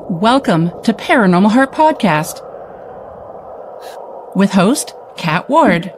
Welcome to Paranormal Heart Podcast with host Kat Ward.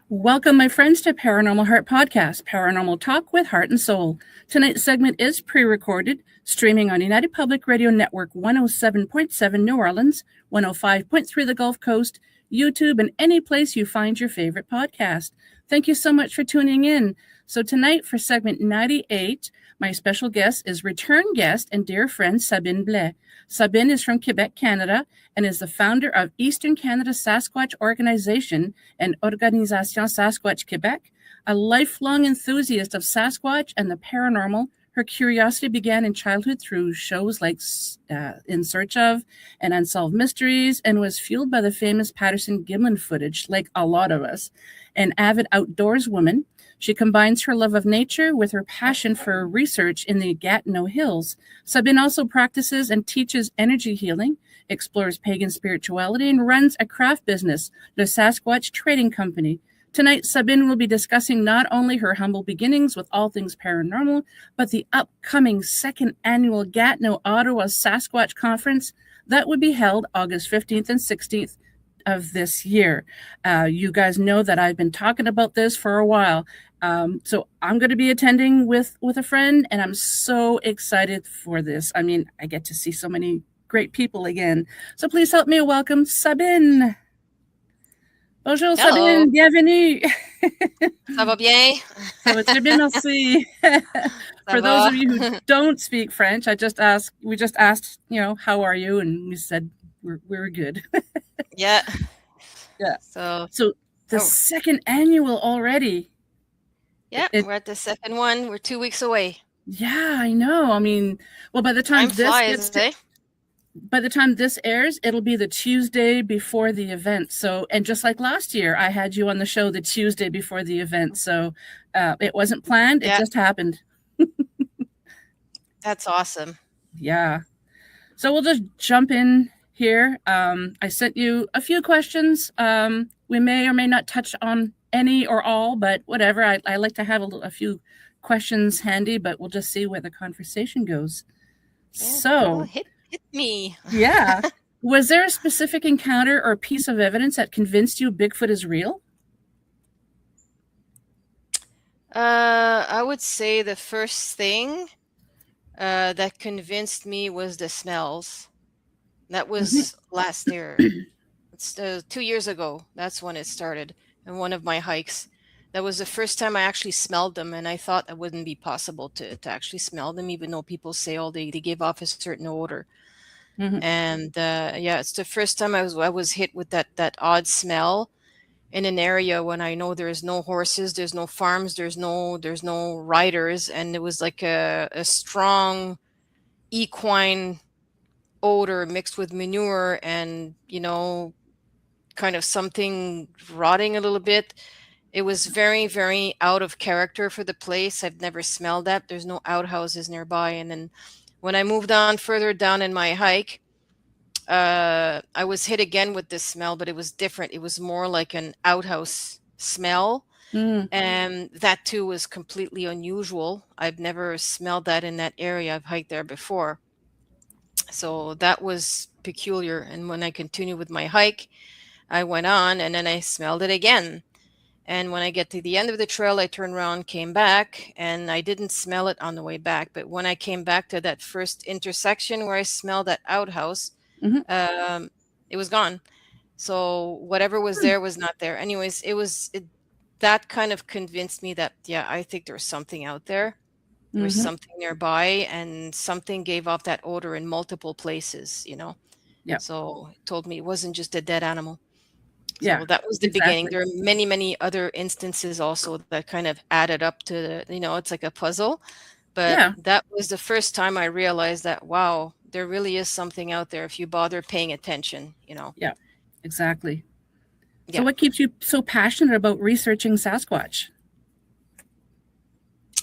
Welcome, my friends, to Paranormal Heart Podcast, Paranormal Talk with Heart and Soul. Tonight's segment is pre-recorded, streaming on United Public Radio Network 107.7 New Orleans, 105.3 the Gulf Coast, YouTube, and any place you find your favorite podcast. Thank you so much for tuning in. So tonight for segment 98, my special guest is return guest and dear friend Sabine Blais. Sabine is from Quebec, Canada, and is the founder of Eastern Canada Sasquatch Organization and Organisation Sasquatch Québec. A lifelong enthusiast of Sasquatch and the paranormal, her curiosity began in childhood through shows like In Search of and Unsolved Mysteries, and was fueled by the famous Patterson-Gimlin footage, like a lot of us. An avid outdoors woman, she combines her love of nature with her passion for research in the Gatineau Hills. Sabine also practices and teaches energy healing, explores pagan spirituality, and runs a craft business, the Sasquatch Trading Co. Tonight, Sabine will be discussing not only her humble beginnings with all things paranormal, but the upcoming second annual Gatineau, Ottawa Sasquatch Conference that would be held August 15th and 16th of this year. You guys know that I've been talking about this for a while. So I'm going to be attending with a friend, and I'm so excited for this. I mean, I get to see so many great people again. So please help me welcome Sabine. Bonjour. Hello. Sabine, bienvenue. Ça va bien? Ça va très bien, merci. For those of you who don't speak French, we just asked, how are you? And we said we're good. Yeah. Yeah. So the second annual already. Yeah, we're at the second one. We're 2 weeks away. Yeah, I know. I mean, well, by the time this airs, it'll be the Tuesday before the event. So, and just like last year, I had you on the show the Tuesday before the event. So it wasn't planned. It just happened. That's awesome. Yeah. So we'll just jump in here. I sent you a few questions. We may or may not touch on any or all, but whatever. I like to have a few questions handy, but we'll just see where the conversation goes. Yeah, so hit me. Yeah. Was there a specific encounter or piece of evidence that convinced you Bigfoot is real? I would say the first thing that convinced me was the smells. That was last year. It's 2 years ago. That's when it started. In one of my hikes. That was the first time I actually smelled them, and I thought it wouldn't be possible to actually smell them, even though people say, they give off a certain odor. Mm-hmm. And it's the first time I was hit with that odd smell in an area when I know there's no horses, there's no farms, there's no riders, and it was like a strong equine odor mixed with manure and kind of something rotting a little bit. It was very, very out of character for the place. I've never smelled that. There's no outhouses nearby. And then when I moved on further down in my hike, I was hit again with this smell, but it was different. It was more like an outhouse smell. And that too was completely unusual. I've never smelled that in that area. I've hiked there before. So that was peculiar. And when I continued with my hike, I went on and then I smelled it again. And when I get to the end of the trail, I turned around, came back, and I didn't smell it on the way back. But when I came back to that first intersection where I smelled that outhouse, it was gone. So whatever was there was not there. Anyways, that kind of convinced me that, I think there's something out there. There was something nearby, and something gave off that odor in multiple places, Yeah. So it told me it wasn't just a dead animal. Yeah. So that was the beginning. There are many, many other instances also that kind of added up to it's like a puzzle. But that was the first time I realized that, wow, there really is something out there if you bother paying attention, Yeah, exactly. Yeah. So what keeps you so passionate about researching Sasquatch?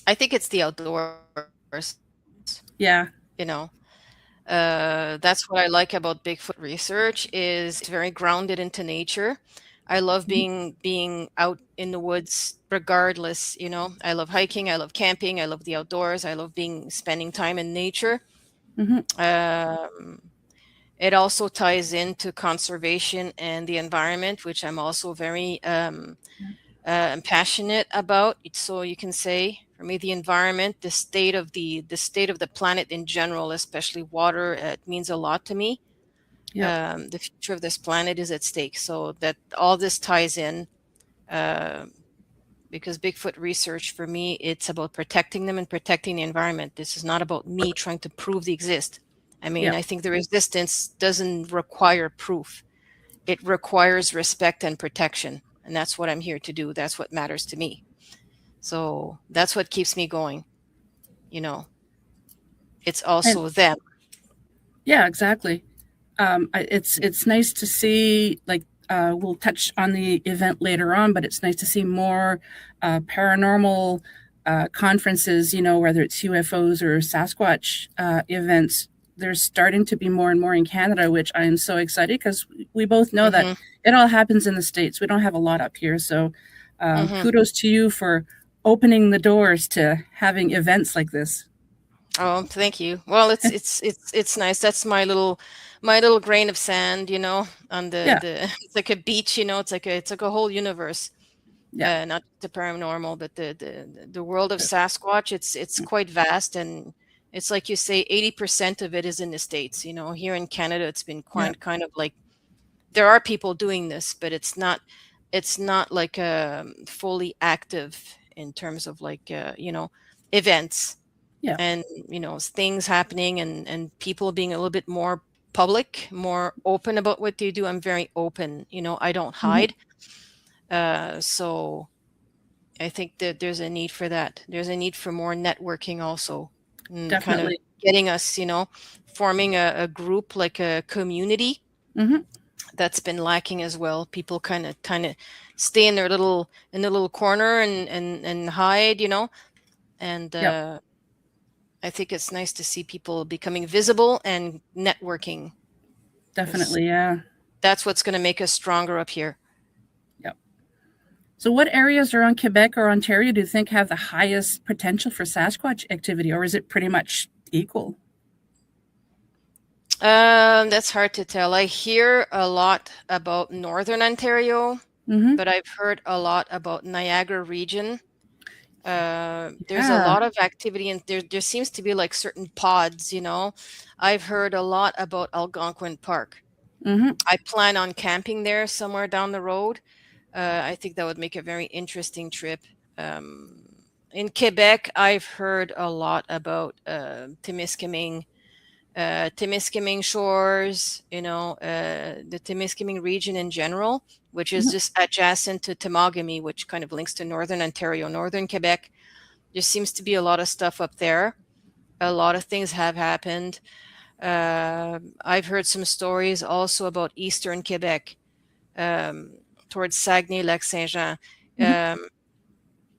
I think it's the outdoors. Yeah. That's what I like about Bigfoot research is it's very grounded into nature. I love Mhm. being out in the woods regardless, you know. I love hiking, I love camping, I love the outdoors, I love spending time in nature. Mhm. Um, it also ties into conservation and the environment, which I'm also very passionate about. So you can say, for me, the environment, the state of the planet in general, especially water, it means a lot to me. Yep. The future of this planet is at stake. So that all this ties in, uh, because Bigfoot research for me, it's about protecting them and protecting the environment. This is not about me trying to prove they exist. I mean, Yep. I think the resistance doesn't require proof. It requires respect and protection. And that's what I'm here to do. That's what matters to me. So that's what keeps me going. You know, it's And also them. yeah, exactly. It's nice to see, like, we'll touch on the event later on, but it's nice to see more paranormal conferences, you know, whether it's UFOs or Sasquatch events. There's starting to be more and more in Canada, which I am so excited because we both know that Hmm. it all happens in the States. We don't have a lot up here. So Hmm. kudos to you for opening the doors to having events like this. Oh, thank you. Well, it's nice. That's my little grain of sand, you know, on Yeah, the it's like a beach, you know, it's like a whole universe. yeah, Not the paranormal, but the world of Sasquatch. It's quite vast, and it's like you say, 80% of it is in the States. You know, here in Canada, it's been yeah. quite kind of like there are people doing this, but it's not like fully active in terms of like events Yeah. and things happening and people being a little bit more public, more open about what they do. I'm very open, I don't Mhm. hide. So I think that there's a need for that. There's a need for more networking also, and kind of Definitely. getting us, forming a group, like a community. Mhm. That's been lacking as well. People kind of stay in their little corner and hide, and Yep. I think it's nice to see people becoming visible and networking, because Definitely. Yeah. that's what's going to make us stronger up here. Yep. So, what areas around Quebec or Ontario do you think have the highest potential for Sasquatch activity, or is it pretty much equal? That's hard to tell. I hear a lot about Northern Ontario, Mm-hmm. but I've heard a lot about Niagara region. There's a Yeah. lot of activity, and there seems to be like certain pods. I've heard a lot about Algonquin Park. Mm-hmm. I plan on camping there somewhere down the road. I think that would make a very interesting trip. Um, in Quebec, I've heard a lot about Timiskaming shores, the Timiskaming region in general, which is Mm-hmm. just adjacent to Temagami, which kind of links to Northern Ontario, Northern Quebec. There seems to be a lot of stuff up there. A lot of things have happened. I've heard some stories also about Eastern Quebec, um, towards Saguenay, Lac Saint Jean. Mm-hmm. Um,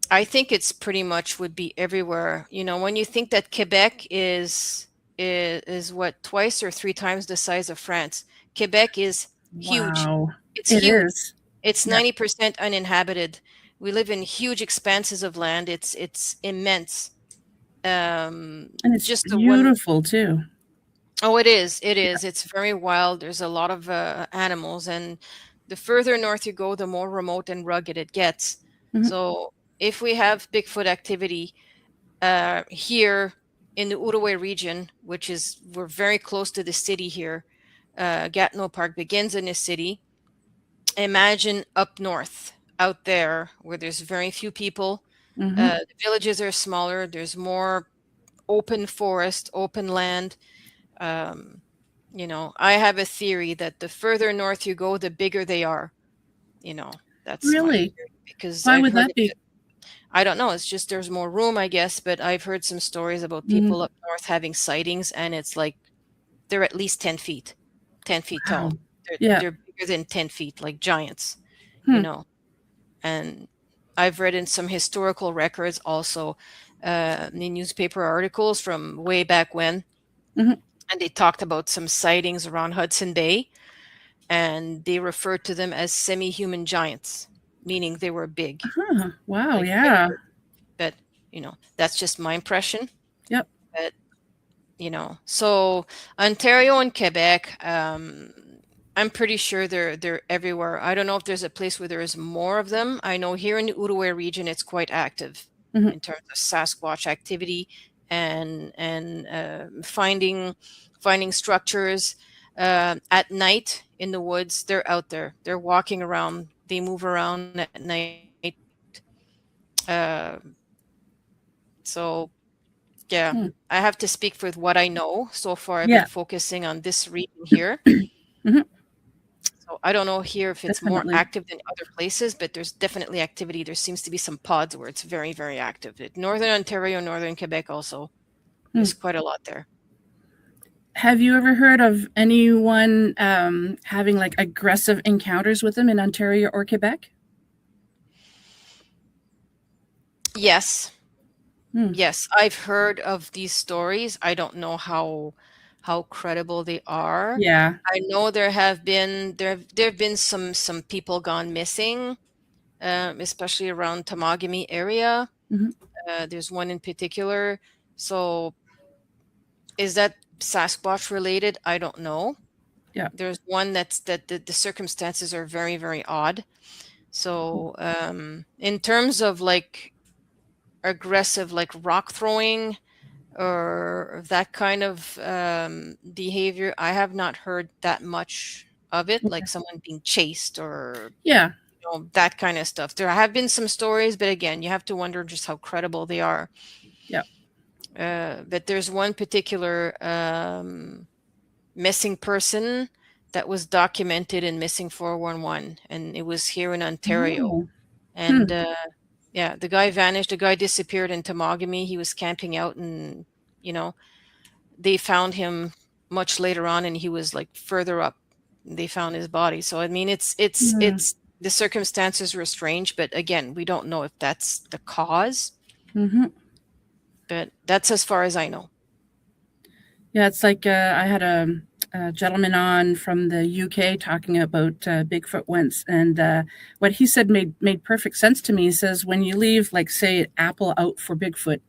I think it's pretty much would be everywhere. When you think that Quebec is what, twice or three times the size of France. Quebec is huge. Wow. It's It huge. is. It's Yeah. 90% uninhabited. We live in huge expanses of land. It's immense. Um, And it's just the one. beautiful too. Oh, it is. It Yeah. is. It's very wild. There's a lot of animals, and the further north you go, the more remote and rugged it gets. Mm-hmm. So, if we have Bigfoot activity here in the Outaouais region, which is we're very close to the city here, Gatineau Park begins in the city. Imagine up north, out there, where there's very few people. Mm-hmm. The villages are smaller. There's more open forest, open land. um, I have a theory that the further north you go, the bigger they are. That's my Really? theory, because Why I've would heard that it. be? I don't know. It's just there's more room, I guess. But I've heard some stories about Mm, people up north having sightings, and it's like they're at least 10 feet, 10 feet wow. tall. They're, Yeah. they're bigger than 10 feet, like giants, you Hmm. know. And I've read in some historical records also, in newspaper articles from way back when, Mm-hmm. and they talked about some sightings around Hudson Bay. and they referred to them as semi-human giants, meaning they were big, Huh. Wow. like very Yeah. big. But that's just my impression. Yep. But so Ontario and Quebec, I'm pretty sure they're everywhere. I don't know if there's a place where there is more of them. I know here in the Outaouais region, it's quite active Mhm. in terms of Sasquatch activity and finding structures at night in the woods. They're out there. They're walking around. They move around at night. Uh, so yeah, Hmm. I have to speak for what I know. So far, I've been Yeah. focusing on this region here. Mhm. So I don't know here if it's more Definitely. active than other places, but there's definitely activity. There seems to be some pods where it's very, very active. Northern Ontario, Northern Quebec also, Hmm. there's quite a lot there. Have you ever heard of anyone having like aggressive encounters with them in Ontario or Quebec? Yes. Hmm. Yes, I've heard of these stories. I don't know how credible they are. Yeah. I know there have been some people gone missing, especially around Tamagami area. Mhm. There's one in particular. So is that Sasquatch related? I don't know. Yeah. There's one that the circumstances are very, very odd. So in terms of like aggressive, like rock throwing or that kind of behavior, I have not heard that much of it, Okay. like someone being chased or Yeah. that kind of stuff. There have been some stories, but again, you have to wonder just how credible they are. Yeah. But there's one particular missing person that was documented in Missing 411, and it was here in Ontario. Oh. Hmm. And yeah, the guy vanished. The guy disappeared in Tamagami. He was camping out, and you know they found him much later on, and he was like further up. They found his body. So I mean, Hmm. it's the circumstances were strange, but again, we don't know if that's the cause. Hmm. But that's as far as I know. Yeah, it's like I had a gentleman on from the UK talking about Bigfoot once, and what he said made perfect sense to me. He says when you leave, like say, apple out for Bigfoot,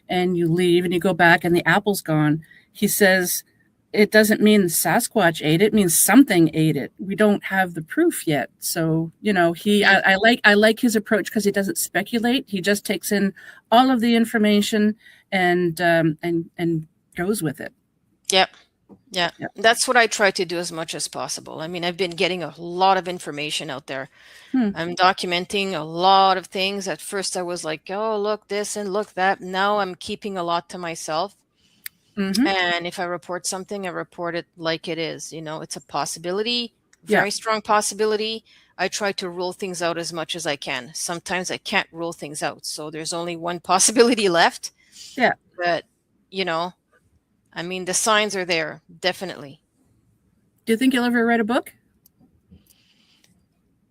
and you leave and you go back and the apple's gone, he says it doesn't mean Sasquatch ate it. It means something ate it. We don't have the proof yet. So Mm, I like his approach because he doesn't speculate. He just takes in all of the information and goes with it. yep. Yeah, Yeah. that's what I try to do as much as possible. I mean, I've been getting a lot of information out there. Hmm. I'm documenting a lot of things. At first, I was like, oh, look this and look that. Now I'm keeping a lot to myself. Mm-hmm. And if I report something, I report it like it is. It's a possibility, Yeah. very strong possibility. I try to rule things out as much as I can. Sometimes I can't rule things out. So there's only one possibility left. Yeah. But, you know, I mean, the signs are there, definitely. Do you think you'll ever write a book?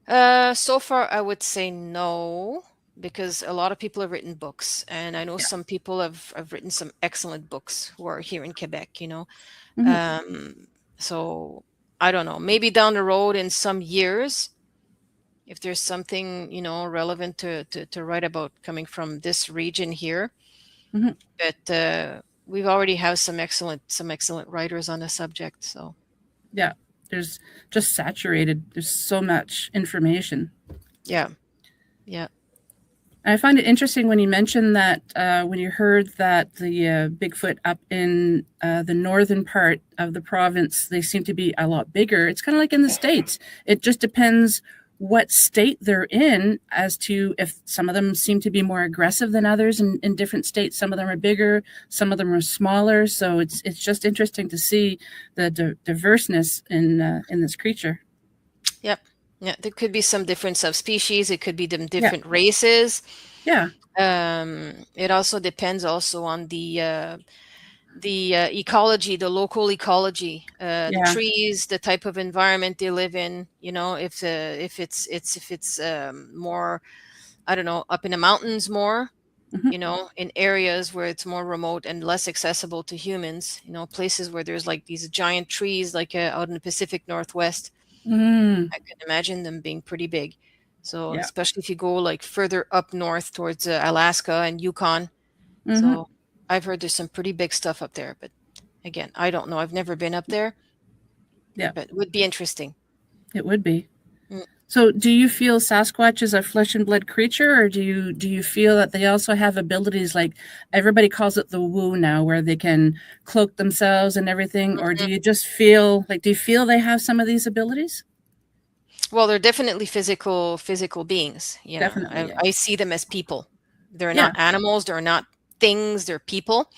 So far, I would say no, because a lot of people have written books, and I know Yeah. some people have written some excellent books who are here in Quebec. Mm-hmm. Um, so I don't know. Maybe down the road in some years, if there's something relevant to write about coming from this region here, Mm-hmm. but we've already have some excellent writers on the subject. So Yeah. There's just saturated. There's so much information. yeah, yeah. I find it interesting when you mentioned that when you heard that the Bigfoot up in the northern part of the province, they seem to be a lot bigger. It's kind of like in the States. It just depends what state they're in as to if some of them seem to be more aggressive than others in different states. Some of them are bigger, some of them are smaller. So it's just interesting to see the diverseness in this creature. Yep. Yeah, there could be some different subspecies. It could be them Yeah, different races. yeah, It also depends also on the ecology, the local ecology, the yeah. trees, the type of environment they live in. If it's more, I don't know, up in the mountains more. Hmm. In areas where it's more remote and less accessible to humans. Places where there's like these giant trees, like out in the Pacific Northwest. Mm, I can imagine them being pretty big. So yeah. especially if you go like further up north towards Alaska and Yukon. Mm-hmm. So I've heard there's some pretty big stuff up there, but again, I don't know. I've never been up there, Yeah, but it would be interesting. it would be. Mm. So, do you feel Sasquatch is a flesh and blood creature, or do you feel that they also have abilities like everybody calls it the woo now, where they can cloak themselves and everything, or do Mhm. you just feel like do you feel they have some of these abilities? Well, they're definitely physical beings. Definitely, yeah, I see them as people. They're yeah. not animals. They're not things. They're people.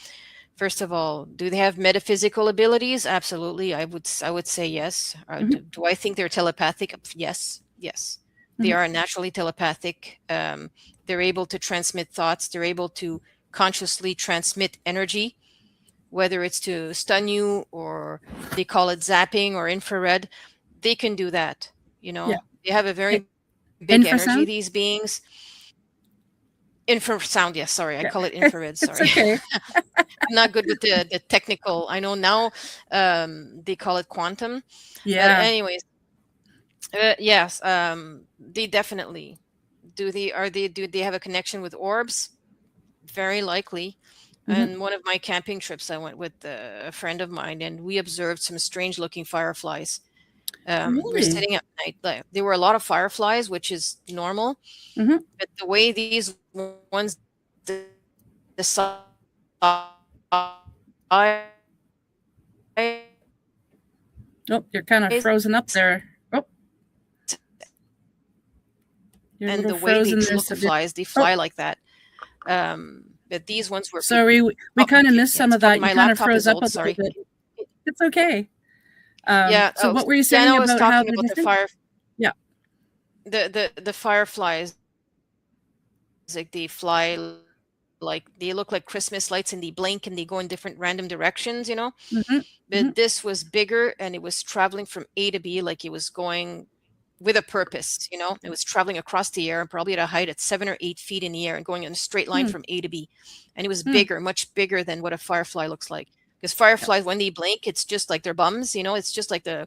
First of all, do they have metaphysical abilities? Absolutely. I would say yes. Mm-hmm, Do I think they're telepathic? Yes. Yes. They mm-hmm, are naturally telepathic. They're able to transmit thoughts. They're able to consciously transmit energy, whether it's to stun you or they call it zapping or infrared. They can do that. yeah. They have a very big energy, Infrasound? these beings. Infrasound, yes, sorry, I Yeah, call it infrared, it's sorry. okay. I'm not good with the technical. I know now they call it quantum. But Yeah. anyways, yes, they definitely do they have a connection with orbs? Very likely. Mm-hmm. And one of my camping trips, I went with a friend of mine, and we observed some strange looking fireflies. We were Really? sitting at night. There were a lot of fireflies, which is normal, Mm-hmm. but the way these ones the size Oh, you're kind of frozen up there. Oh, you're a and little the way they frozen there, look the Sabine. flies, they Oh, fly like that. But these ones were people. sorry, we Oh, kind of okay. missed Yeah, some it's of probably that. You my kind of laptop froze is up old. a little Sorry. bit. It's okay. Yeah. So Oh, what were you yeah. saying No, I was about how talking they're about different? Yeah. the fireflies. Like they fly, like they look like Christmas lights, and they blink and they go in different random directions. Mm-hmm. Mm-hmm. But this was bigger, and it was traveling from A to B, like it was going with a purpose. It was traveling across the air, probably at a height at 7 or 8 feet in the air, and going in a straight line Hmm. from A to B. And it was Hmm. bigger, much bigger than what a firefly looks like. Because Yeah. fireflies, when they blink, it's just like their bums. It's just like the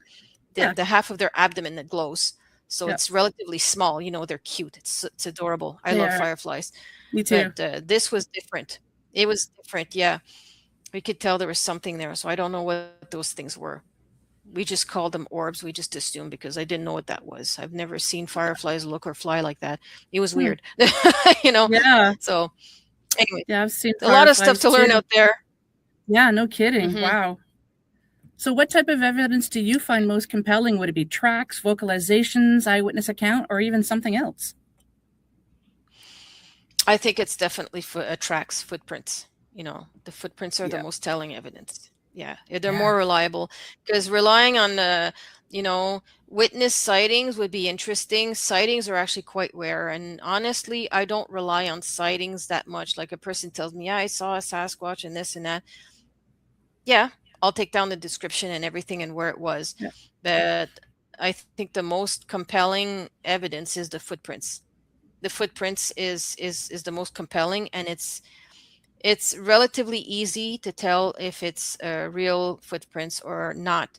Yeah. the half of their abdomen that glows. So Yeah. it's relatively small. They're cute. It's adorable. I They love are. fireflies. Me too. But this was different. It was different. Yeah, we could tell there was something there. So I don't know what those things were. We just called them orbs. We just assumed, because I didn't know what that was. I've never seen fireflies look or fly like that. It was Hmm. weird. you know. Yeah. So anyway, Yeah. I've seen a lot of stuff fireflies to learn too. out there. Yeah. No kidding. Hmm. Wow. So, what type of evidence do you find most compelling? Would it be tracks, vocalizations, eyewitness account, or even something else? I think it's definitely tracks, footprints. The footprints are the Yeah. most telling evidence. Yeah, they're Yeah. more reliable, because relying on you know, witness sightings would be interesting. Sightings are actually quite rare, and honestly, I don't rely on sightings that much. Like a person tells me, "Yeah, I saw a Sasquatch and this and that." Yeah, I'll take down the description and everything and where it was, Yeah. but I think the most compelling evidence is the footprints. The footprints is the most compelling, and it's relatively easy to tell if it's real footprints or not.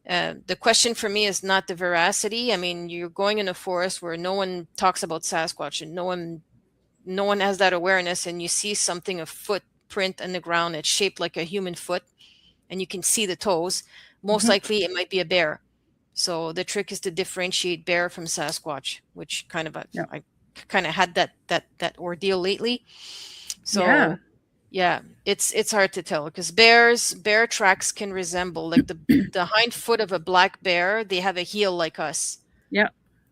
The question for me is not the veracity. I mean, you're going in a forest where no one talks about Sasquatch, and no one has that awareness, and you see something, a footprint on the ground that's shaped like a human foot, and you can see the toes. Most Hmm. likely, it might be a bear. So the trick is to differentiate bear from Sasquatch, which Yeah. I kind of had that ordeal lately. Yeah. So yeah, it's hard to tell, because bear tracks can resemble, like the hind foot of a black bear. They have a heel like us. Yeah.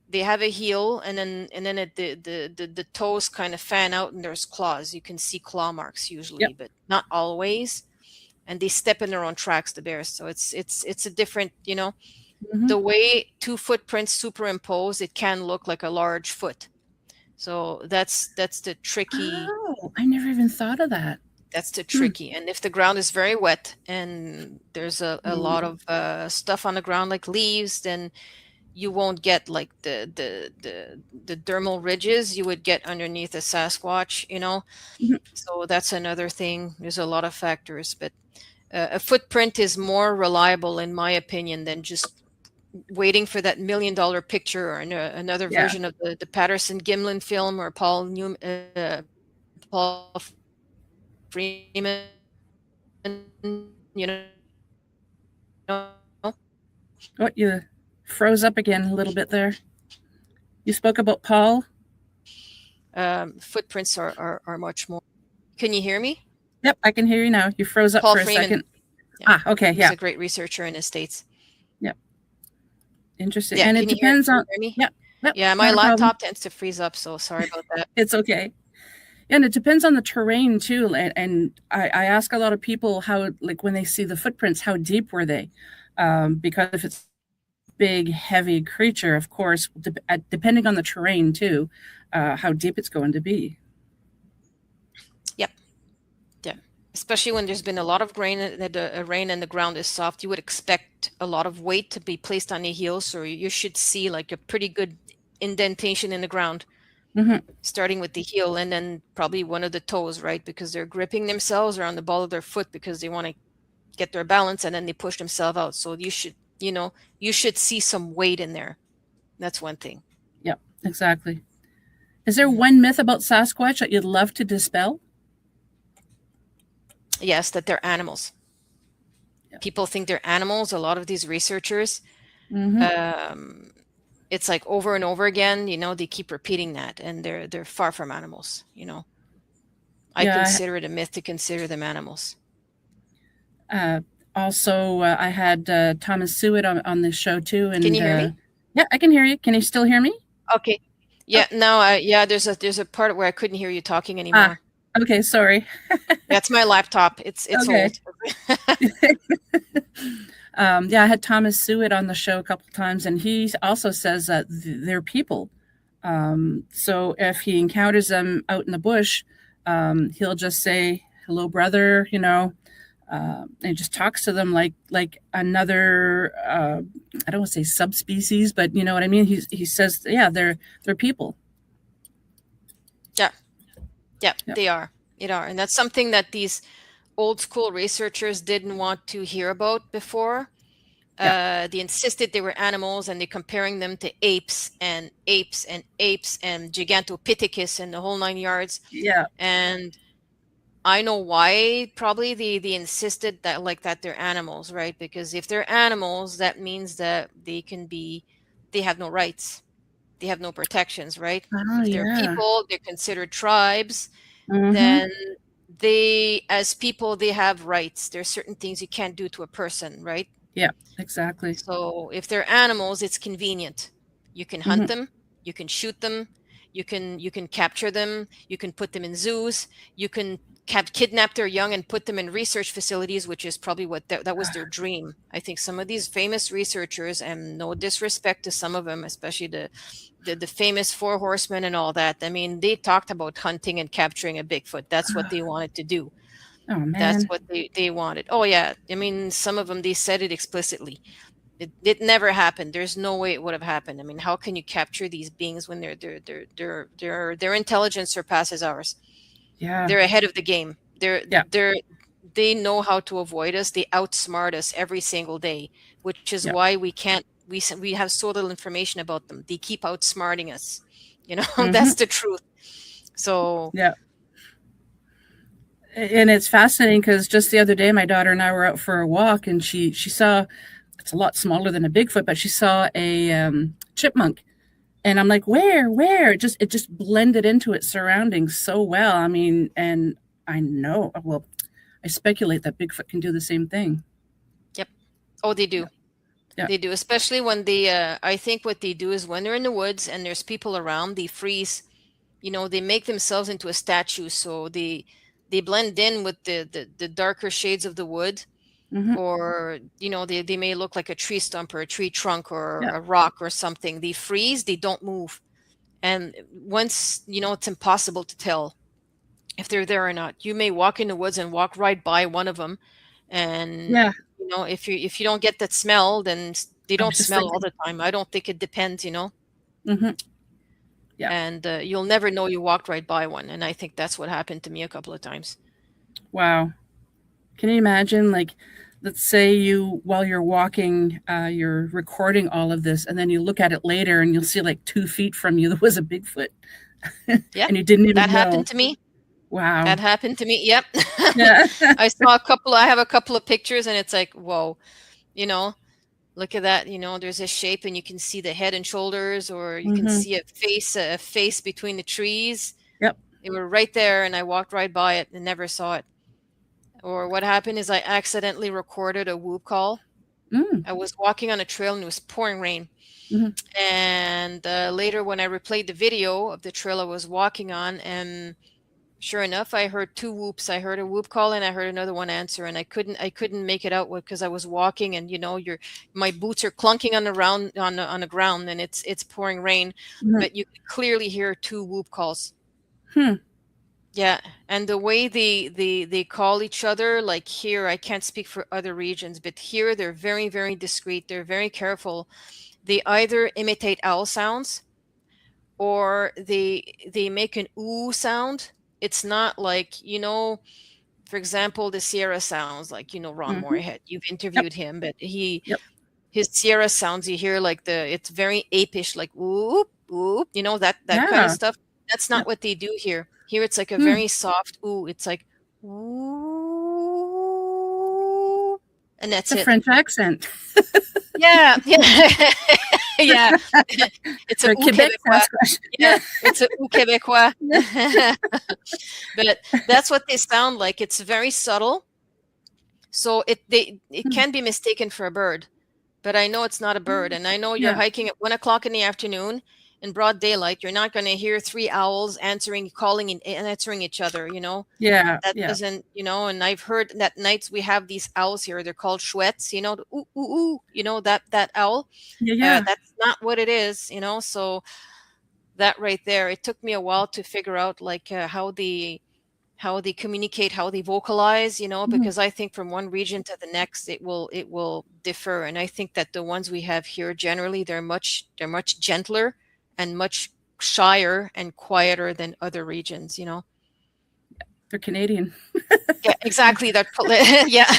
They have a heel, and then the toes kind of fan out, and there's claws. You can see claw marks usually, Yep. but not always. And they step in their own tracks, the bears. So it's a different, Hmm. the way two footprints superimpose, it can look like a large foot. So that's the tricky. Oh, I never even thought of that. That's the Hmm. tricky. And if the ground is very wet and there's a lot Mm. of stuff on the ground like leaves, then you won't get like the dermal ridges you would get underneath a Sasquatch. Mhm. So that's another thing. There's a lot of factors, but a footprint is more reliable, in my opinion, than just waiting for that $1 million picture or another Yeah. version of the Patterson-Gimlin film or Paul Freeman, you know, Oh, you froze up again a little bit there. You spoke about Paul. footprints are much more. Can you hear me? Yep, I can hear you now. You froze up Paul for a Freeman. second. Yeah, Okay, he was yeah. a great researcher in the States. Yep. Interesting. Yeah, And it can you hear depends on, me? yep, yep, Yeah, my not a problem. laptop tends to freeze up, so sorry about that. It's okay. And it depends on the terrain too. And I ask a lot of people how, like, when they see the footprints, how deep were they? Because if it's big, heavy creature, of course, depending on the terrain too, how deep it's going to be. Yep. Yeah. Especially when there's been a lot of rain and the ground is soft, you would expect a lot of weight to be placed on the heels, so you should see like a pretty good indentation in the ground, starting with the heel and then probably one of the toes, right? Because they're gripping themselves around the ball of their foot because they want to get their balance and then they push themselves out. So you should see some weight in there. That's one thing. Yep, exactly. Is there one myth about Sasquatch that you'd love to dispel? Yes, that they're animals. Yep. People think they're animals. A lot of these researchers, it's like over and over again, they keep repeating that, and they're far from animals. I consider it a myth to consider them animals. Also, I had Thomas Sewitt on this show too. And can you hear me? Yeah, I can hear you. Can you still hear me? Okay. Yeah. Oh. No. There's a part where I couldn't hear you talking anymore. Okay, sorry. That's my laptop. It's okay. Old. Yeah, I had Thomas Sewitt on the show a couple of times, and he also says that they're people. So if he encounters them out in the bush, he'll just say, "Hello, brother," and just talks to them like another. I don't want to say subspecies, but you know what I mean. He says, "Yeah, they're people." Yeah, they are. And that's something that these old school researchers didn't want to hear about before. They insisted they were animals, and they're comparing them to apes and Gigantopithecus and the whole 9 yards. Yeah. And I know why probably they insisted that they're animals, right? Because if they're animals, that means that they have no rights. They have no protections, right? If they're people, they're considered tribes. Then as people, they have rights. There's certain things you can't do to a person, right? Yeah, exactly. So if they're animals, it's convenient. You can hunt them, you can shoot them, you can capture them, you can put them in zoos, you can kidnap their young and put them in research facilities, which is probably what that was their dream. I think some of these famous researchers, and no disrespect to some of them, especially the famous Four Horsemen and all that, I mean, they talked about hunting and capturing a Bigfoot. That's what they wanted to do. Oh, man. That's what they wanted. Oh yeah, I mean, some of them, they said it explicitly. It never happened. There's no way it would have happened. I mean, how can you capture these beings when their intelligence surpasses ours? Yeah. They're ahead of the game. They know how to avoid us. They outsmart us every single day, which is why we have so little information about them. They keep outsmarting us. That's the truth. So yeah. And it's fascinating because just the other day, my daughter and I were out for a walk, and she saw, it's a lot smaller than a Bigfoot, but she saw a chipmunk. And I'm like, where? It just blended into its surroundings so well. I mean, and I speculate that Bigfoot can do the same thing. Yep. Oh, they do. Yeah. They do, especially when I think what they do is when they're in the woods and there's people around, they freeze. They make themselves into a statue, so they blend in with the darker shades of the wood. Or they may look like a tree stump or a tree trunk or a rock or something. They freeze, they don't move, and once it's impossible to tell if they're there or not. You may walk in the woods and walk right by one of them, and if you don't get that smell, then they don't smell all the time. I don't think it depends. And you'll never know you walked right by one, and I think that's what happened to me a couple of times. Wow. Can you imagine, like, let's say while you're walking, you're recording all of this, and then you look at it later, and you'll see like 2 feet from you there was a Bigfoot, Yeah, and you didn't that even know. happened to me. Wow. That happened to me. Yep. Yeah. I have a couple of pictures, and it's like, whoa, look at that. There's a shape, and you can see the head and shoulders, or you can Mm-hmm. see a face between the trees. Yep. They were right there, and I walked right by it and never saw it. Or what happened is I accidentally recorded a whoop call. Mm. I was walking on a trail and it was pouring rain. Mm-hmm. And later, when I replayed the video of the trail I was walking on, and sure enough, I heard 2 whoops. I heard a whoop call and I heard another one answer, and I couldn't make it out because I was walking, and my boots are clunking on the ground, and it's pouring rain, Mm-hmm. but you could clearly hear 2 whoop calls. Hmm. Yeah, and the way they call each other, like here, I can't speak for other regions, but here they're very, very discreet. They're very careful. They either imitate owl sounds, or they make an ooh sound. It's not like, for example, the Sierra sounds, like, Ron Mm-hmm. Moorhead. You've Yep. interviewed him, but Yep. his Sierra sounds, you hear like it's very apish, like whoop, whoop, that kind of Yeah. stuff. That's not Yep. what they do here. Here it's like a Hmm. very soft ooh. It's like ooh, and that's It's a it. French accent. Yeah, yeah, yeah. It's a Or ooh Quebec Québécois. Sasquatch. Yeah, it's a ooh Québécois. Yeah. But that's what they sound like. It's very subtle. So it Hmm. can be mistaken for a bird, but I know it's not a bird. And I know you're Yeah. hiking at 1 o'clock in the afternoon in broad daylight. You're not going to hear 3 owls calling and answering each other. Yeah. That Yeah. doesn't, and I've heard that nights we have these owls here. They're called chouettes, the ooh, ooh, ooh, that owl. Yeah. Yeah. That's not what it is, so that right there, it took me a while to figure out, like, how they communicate, how they vocalize, Mm-hmm. because I think from one region to the next, it will differ. And I think that the ones we have here, generally, they're much gentler and much shyer and quieter than other regions. They're Canadian. Yeah, exactly. Yeah,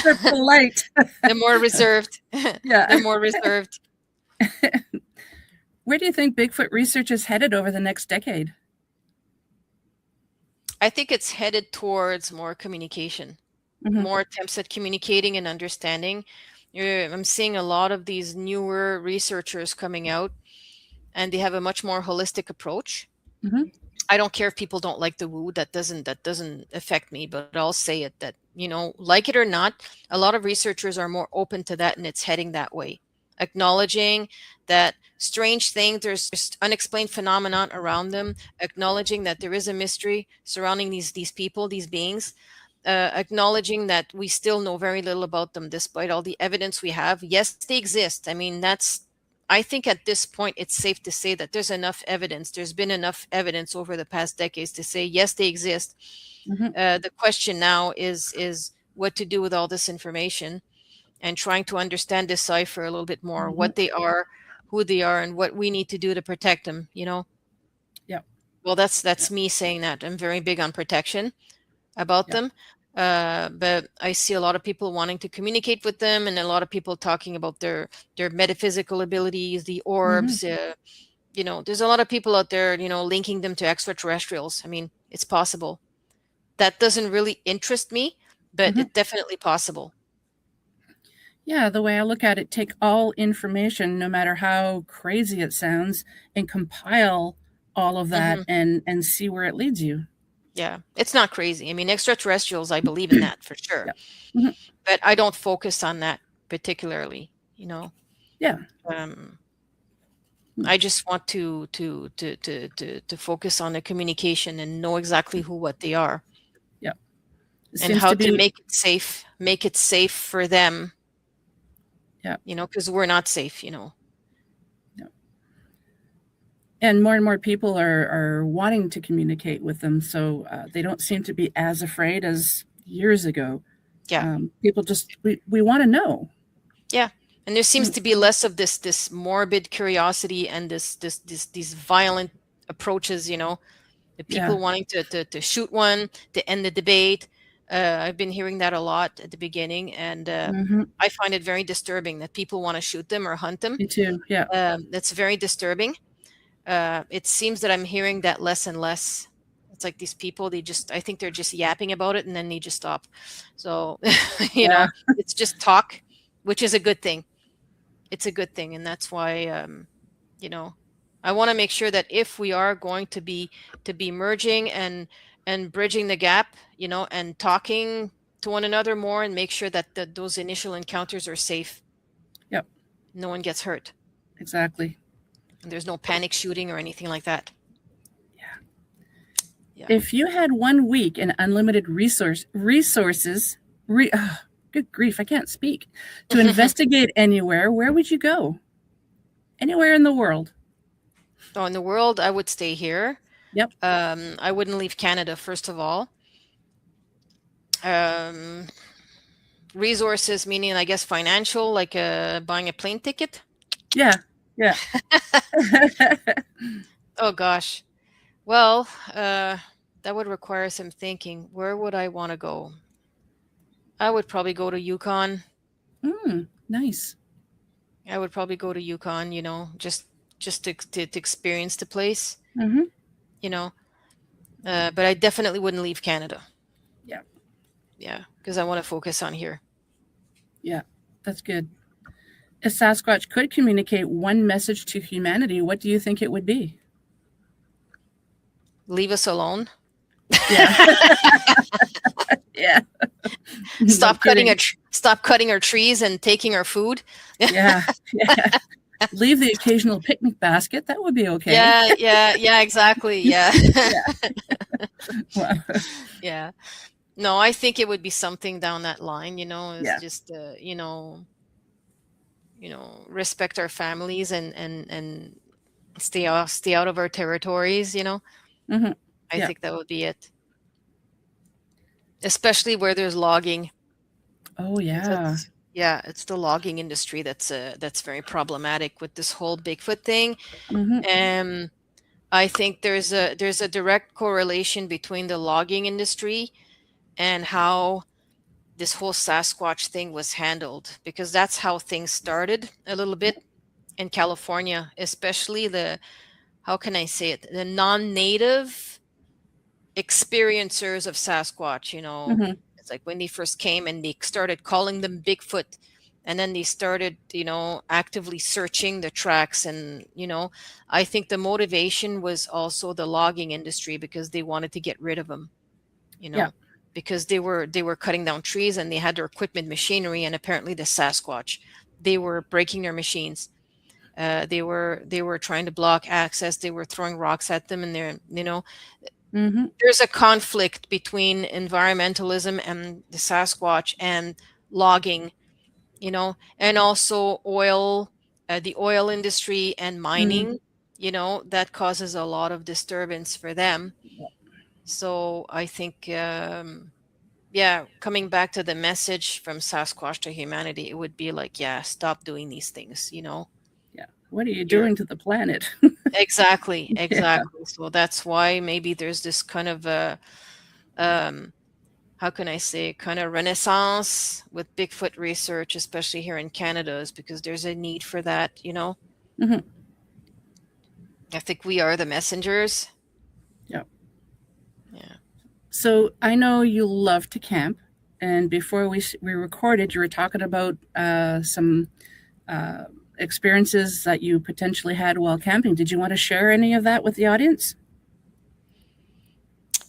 They're polite. they're more reserved. Yeah. They're more reserved. Where do you think Bigfoot research is headed over the next decade? I think it's headed towards more communication, Mm-hmm. more attempts at communicating and understanding. I'm seeing a lot of these newer researchers coming out, and they have a much more holistic approach. Mm-hmm. I don't care if people don't like the woo. That doesn't affect me, but I'll say it, that, like it or not, a lot of researchers are more open to that, and it's heading that way. Acknowledging that strange thing, there's just unexplained phenomenon around them, acknowledging that there is a mystery surrounding these people, these beings, acknowledging that we still know very little about them despite all the evidence we have. Yes, they exist. I mean, I think at this point, it's safe to say that there's enough evidence. There's been enough evidence over the past decades to say, yes, they exist. Mm-hmm. The question now is what to do with all this information, and trying to understand, decipher a little bit more Mm-hmm. what they are, who they are, and what we need to do to protect them. Yeah. Well, that's me saying that. I'm very big on protection about Yeah. them. But I see a lot of people wanting to communicate with them, and a lot of people talking about their metaphysical abilities, the orbs. There's a lot of people out there, linking them to extraterrestrials. I mean, it's possible. That doesn't really interest me, but Mm-hmm. it's definitely possible. Yeah, the way I look at it, take all information, no matter how crazy it sounds, and compile all of that and see where it leads you. Yeah, it's not crazy. I mean, extraterrestrials, I believe in that for sure. Yeah. Mm-hmm. But I don't focus on that particularly, Yeah. I just want to focus on the communication and know exactly what they are. Yeah. And how to make it safe for them. Yeah. Because we're not safe, Yeah. And more people are wanting to communicate with them, so they don't seem to be as afraid as years ago. Yeah. People just, we want to know. Yeah. And there seems to be less of this morbid curiosity and these violent approaches, the people wanting to shoot one, to end the debate, I've been hearing that a lot at the beginning, and I find it very disturbing that people want to shoot them or hunt them. Me too. Yeah. That's very disturbing. It seems that I'm hearing that less and less. It's like these people, I think they're just yapping about it and then they just stop. So, Yeah. it's just talk, which is a good thing. It's a good thing. And that's why, I want to make sure that if we are going to be merging and bridging the gap, and talking to one another more, and make sure that those initial encounters are safe. Yep. No one gets hurt. Exactly. And there's no panic shooting or anything like that. Yeah. If you had 1 week and unlimited resources, good grief, I can't speak, to investigate anywhere, where would you go? Anywhere in the world. Oh, in the world, I would stay here. Yep. I wouldn't leave Canada, first of all. Resources, meaning, I guess, financial, like buying a plane ticket. Yeah. Yeah. Oh, gosh. Well, that would require some thinking. Where would I want to go? I would probably go to Yukon. Nice. I would probably go to Yukon, just to experience the place. But I definitely wouldn't leave Canada. Yeah. Yeah, because I want to focus on here. Yeah, that's good. If Sasquatch could communicate one message to humanity, what do you think it would be? Leave us alone. Yeah. Yeah. Stop cutting our trees and taking our food. Yeah. Yeah. Leave the occasional picnic basket. That would be okay. Yeah, exactly. Yeah. Wow. Yeah. No, I think it would be something down that line, just, respect our families and stay out of our territories, I think that would be it. Especially where there's logging. Oh, yeah. It's the logging industry that's very problematic with this whole Bigfoot thing. I think there's a direct correlation between the logging industry and how this whole Sasquatch thing was handled, because that's how things started a little bit in California, especially how can I say it, the non-native experiencers of Sasquatch, It's like when they first came and they started calling them Bigfoot, and then they started, actively searching the tracks. And, I think the motivation was also the logging industry, because they wanted to get rid of them, because they were cutting down trees and they had their equipment, machinery, and apparently the Sasquatch, they were breaking their machines. They were trying to block access. They were throwing rocks at them, and there's a conflict between environmentalism and the Sasquatch and logging, and also oil, the oil industry and mining, that causes a lot of disturbance for them. So I think, coming back to the message from Sasquatch to humanity, it would be like, stop doing these things, Yeah. What are you doing to the planet? Exactly. Yeah. So that's why maybe there's this kind of how can I say, kind of renaissance with Bigfoot research, especially here in Canada, is because there's a need for that, I think we are the messengers. Yeah. Yeah. So I know you love to camp, and before we recorded, you were talking about some experiences that you potentially had while camping. Did you want to share any of that with the audience?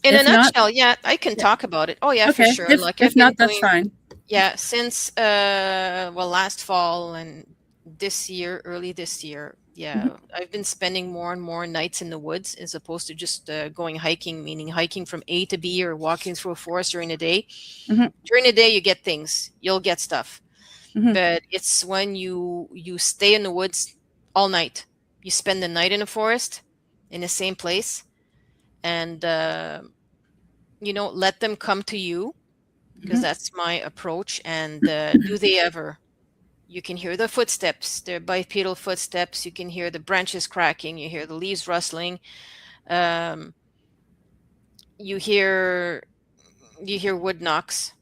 In a nutshell, I can talk about it. Oh, yeah, okay. For sure. If not, that's fine. Yeah, since last fall and early this year, I've been spending more and more nights in the woods as opposed to just going hiking, meaning hiking from A to B or walking through a forest during the day. During the day, you get things, you'll get stuff. But it's when you stay in the woods all night. You spend the night in a forest in the same place, and let them come to you, because that's my approach. And do they ever? You can hear the footsteps, their bipedal footsteps. You can hear the branches cracking. You hear the leaves rustling. You hear You hear wood knocks,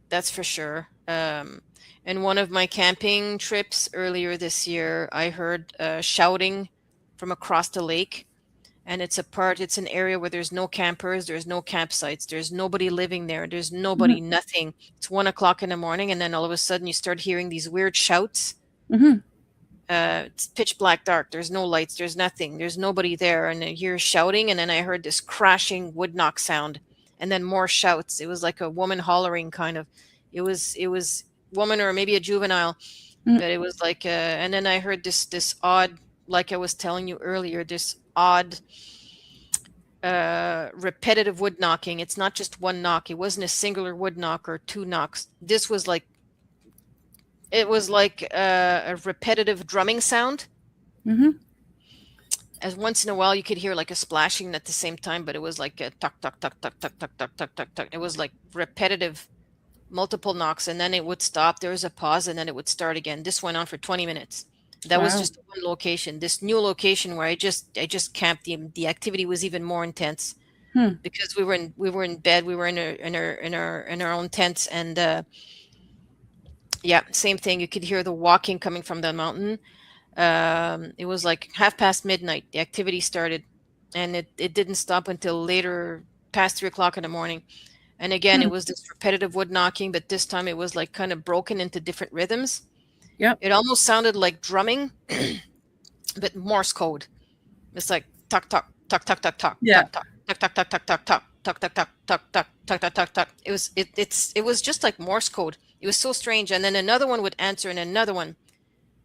that's for sure. And one of my camping trips earlier this year, I heard shouting from across the lake. And it's an area where there's no campers, there's no campsites, there's nobody living there, there's nobody, Mm-hmm. nothing. It's 1 o'clock in the morning, and then all of a sudden you start hearing these weird shouts. Mm-hmm. It's pitch black dark, there's no lights, there's nothing, there's nobody there, and I hear shouting, and then I heard this crashing wood knock sound, and then more shouts. It was like a woman hollering, kind of. It was woman, or maybe a juvenile, Mm-hmm. but it was like and then I heard this odd, like I was telling you earlier, this odd repetitive wood knocking. It's not just one knock. It wasn't a singular wood knock or two knocks. This was like, it was like a repetitive drumming sound. Mm-hmm. As once in a while you could hear like a splashing at the same time, but it was like a tuck tuck tuck tuck tuck tuck tuck tuck tuck tuck. It was like repetitive, multiple knocks, and then it would stop. There was a pause, and then it would start again. This went on for 20 minutes. That was Wow. just one location. This new location where I just camped, the activity was even more intense Hmm. because we were in bed. We were in our own tents, and yeah, same thing. You could hear the walking coming from the mountain. It was like midnight. The activity started, and it didn't stop until later, past 3 o'clock in the morning. And again, Hmm. it was this repetitive wood knocking, but this time it was like kind of broken into different rhythms. Yep. It almost sounded like drumming, but Morse code. It's like tuck tuck tuck tuck tuck tuck Yeah. tuck tuck tuck tuck tuck tuck tuck tuck tuck tuck tuck tuck tuck tuck tuck tuck tuck. It was just like Morse code. It was so strange. And then another one would answer, and another one,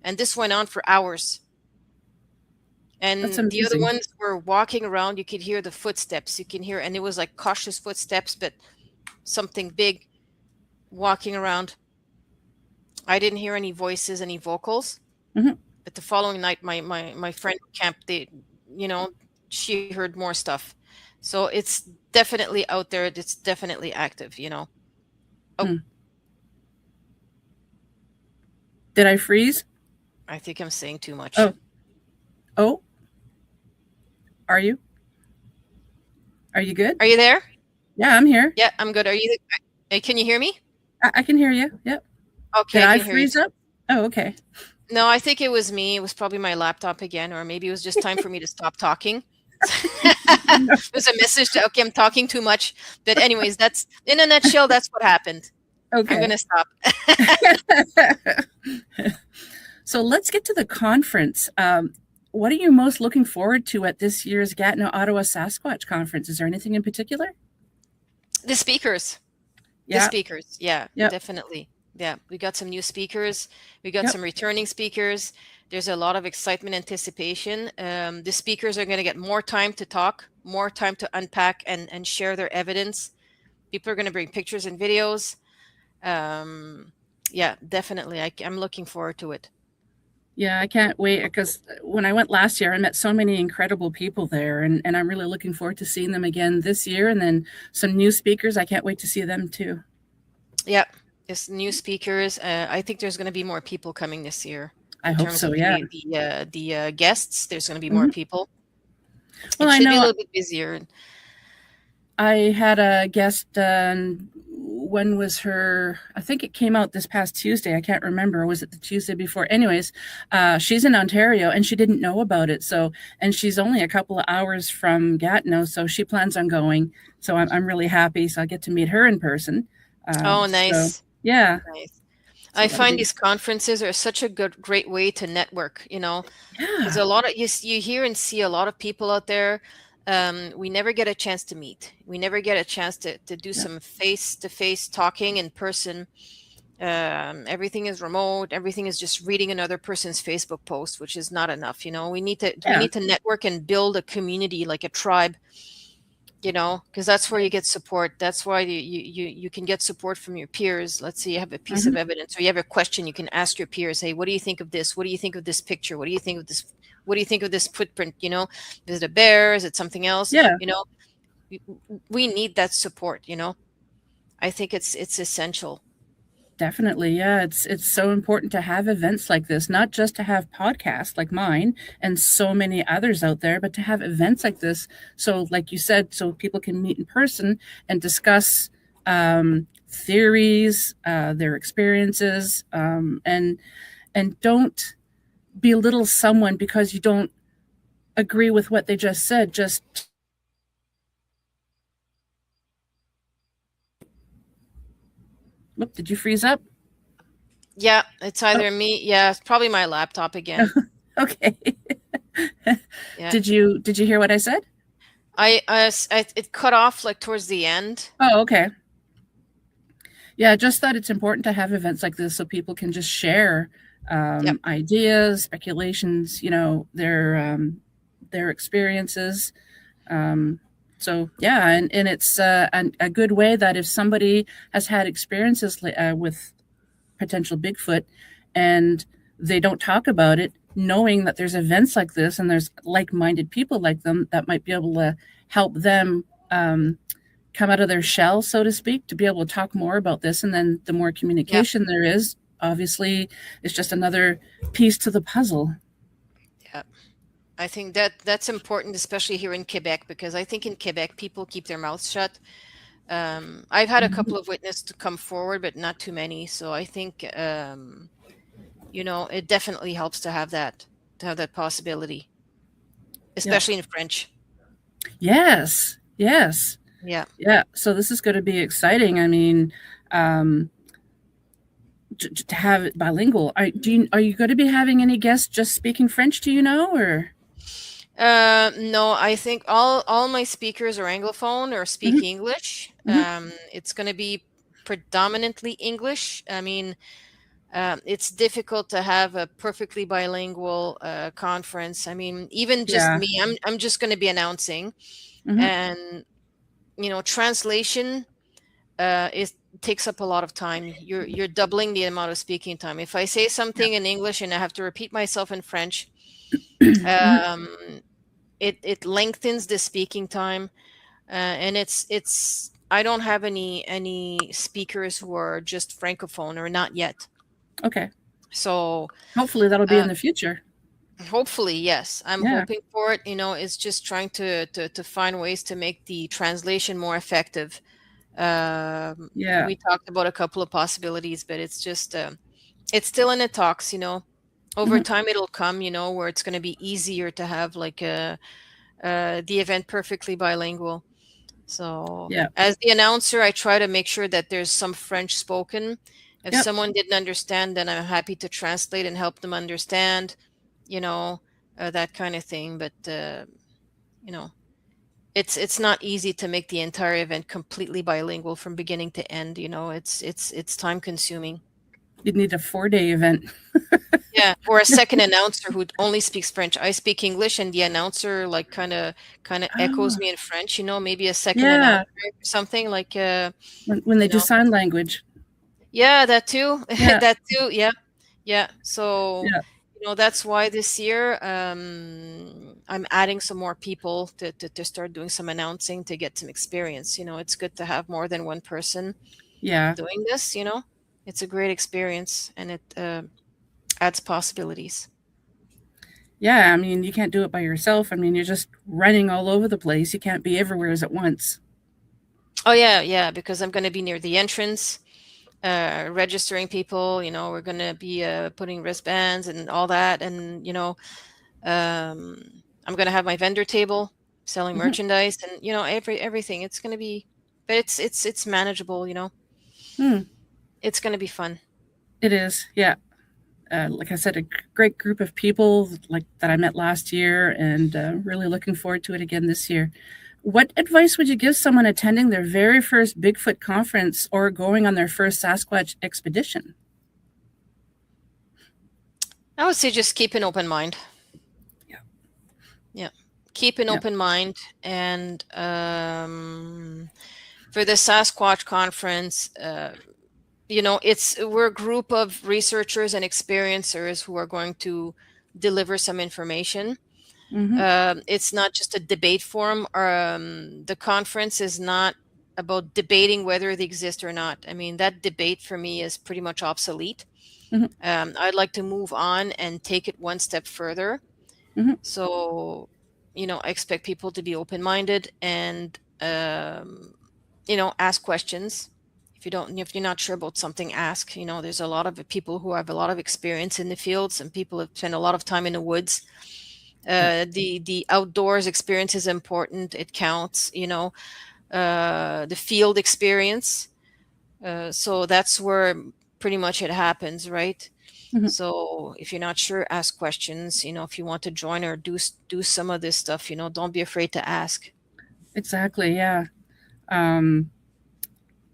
and this went on for hours. That's And the other amazing. ones were walking around. You could hear the footsteps. You can hear, and it was like cautious footsteps, but something big walking around. I didn't hear any voices, any vocals. Mm-hmm. But the following night, my friend camped, she heard more stuff. So it's definitely out there. It's definitely active. Oh, Hmm. Did I freeze? I think I'm saying too much. Oh, are you? Are you good? Are you there? Yeah, I'm here. Yeah, I'm good. Are you? Can you hear me? I can hear you. Yep. Okay, Did I I can hear you. freeze up? Oh, okay. No, I think it was me. It was probably my laptop again, or maybe it was just time for me to stop talking. There's a message that, okay, I'm talking too much. But anyways, that's in a nutshell, that's what happened. Okay. I'm gonna stop. So let's get to the conference. What are you most looking forward to at this year's Gatineau Ottawa Sasquatch Conference? Is there anything in particular? The speakers. Yeah. The speakers. Yeah, Yep. definitely. Yeah, we got some new speakers. We got Yep. some returning speakers. There's a lot of excitement, anticipation. The speakers are going to get more time to talk, more time to unpack and share their evidence. People are going to bring pictures and videos. Yeah, definitely. I'm looking forward to it. Yeah, I can't wait because when I went last year, I met so many incredible people there, and I'm really looking forward to seeing them again this year. And then some new speakers. I can't wait to see them too. Yeah, there's new speakers. I think there's going to be more people coming this year. I In hope terms so. of Yeah. the guests, there's going to be more Mhm. people. Well, It I should be a know little bit busier. I had a guest. When was her? I think it came out this past Tuesday. I can't remember. Was it the Tuesday before? Anyways, she's in Ontario and she didn't know about it. So, and she's only a couple of hours from Gatineau, so she plans on going. So I'm really happy. So I get to meet her in person. Oh, So nice. yeah, Nice. so I that'll find be these conferences are such a great way to network, because yeah. a lot of you hear and see a lot of people out there. We never get a chance to meet. We never get a chance to do Yeah. some face-to-face talking in person. Everything is remote. Everything is just reading another person's Facebook post, which is not enough. We need to network and build a community, like a tribe. Because that's where you get support. That's why you can get support from your peers. Let's say you have a piece Mhm. of evidence or you have a question, you can ask your peers, hey, what do you think of this? What do you think of this picture? What do you think of this? What do you think of this footprint? Is it a bear? Is it something else? Yeah. We need that support. I think it's essential. Definitely. Yeah, it's so important to have events like this, not just to have podcasts like mine and so many others out there, but to have events like this. So like you said, so people can meet in person and discuss theories, their experiences, and don't belittle someone because you don't agree with what they just said. Just Whoop, did you freeze up? Yeah, it's either me. Yeah, it's probably my laptop again. Okay. Yeah. Did you hear what I said? It cut off like towards the end. Oh, okay. Yeah, I just thought it's important to have events like this so people can just share Yep. ideas, speculations, their experiences. So yeah, and it's a good way that if somebody has had experiences with potential Bigfoot and they don't talk about it, knowing that there's events like this and there's like-minded people like them that might be able to help them come out of their shell, so to speak, to be able to talk more about this. And then the more communication there is, obviously, it's just another piece to the puzzle. Yeah. I think that's important, especially here in Quebec, because I think in Quebec people keep their mouths shut. I've had a couple of witnesses to come forward, but not too many. So I think it definitely helps to have that possibility, especially in French. Yes. Yeah. Yeah. So this is going to be exciting. I mean, to have it bilingual. Are you going to be having any guests just speaking French? Do you know, or? No, I think all my speakers are Anglophone or speak English. It's going to be predominantly English. I mean, it's difficult to have a perfectly bilingual conference. I mean, even just me, I'm just going to be announcing, and translation is takes up a lot of time. You're doubling the amount of speaking time. If I say something in English and I have to repeat myself in French, it lengthens the speaking time, and it's I don't have any speakers who are just francophone, or not yet. Okay. So hopefully that'll be in the future. Hopefully, yes. I'm hoping for it. It's just trying to find ways to make the translation more effective. We talked about a couple of possibilities, but it's just it's still in the talks. Over time it'll come. Where it's going to be easier to have like the event perfectly bilingual. So as the announcer, I try to make sure that there's some French spoken. If someone didn't understand, then I'm happy to translate and help them understand, that kind of thing. But it's not easy to make the entire event completely bilingual from beginning to end. It's time consuming. You'd need a 4-day event. Yeah, or a second announcer who only speaks French. I speak English, and the announcer like kind of echoes me in French. Maybe a second announcer or something like. When they do sign language. Yeah, that too. That too. Yeah, yeah. So that's why this year I'm adding some more people to start doing some announcing to get some experience. It's good to have more than one person. Doing this. It's a great experience, and it adds possibilities. Yeah, I mean, you can't do it by yourself. I mean, you're just running all over the place. You can't be everywhere at once. Oh yeah, because I'm going to be near the entrance, registering people. We're going to be putting wristbands and all that, and I'm going to have my vendor table selling merchandise, and everything. It's going to be, but it's manageable. It's going to be fun. It is, yeah. Like I said, a great group of people like that I met last year, and really looking forward to it again this year. What advice would you give someone attending their very first Bigfoot conference or going on their first Sasquatch expedition? I would say just keep an open mind. Yeah. Keep an open mind. And for the Sasquatch conference, we're a group of researchers and experiencers who are going to deliver some information. It's not just a debate forum. The conference is not about debating whether they exist or not. I mean, that debate for me is pretty much obsolete. I'd like to move on and take it one step further. So, I expect people to be open-minded and, ask questions. if you're not sure about something, ask. There's a lot of people who have a lot of experience in the field. Some people have spent a lot of time in the woods. The outdoors experience is important. It counts. The field experience. So that's where pretty much it happens, right? Mhm. So if you're not sure, ask questions. If you want to join or do some of this stuff, don't be afraid to ask. Exactly. Yeah.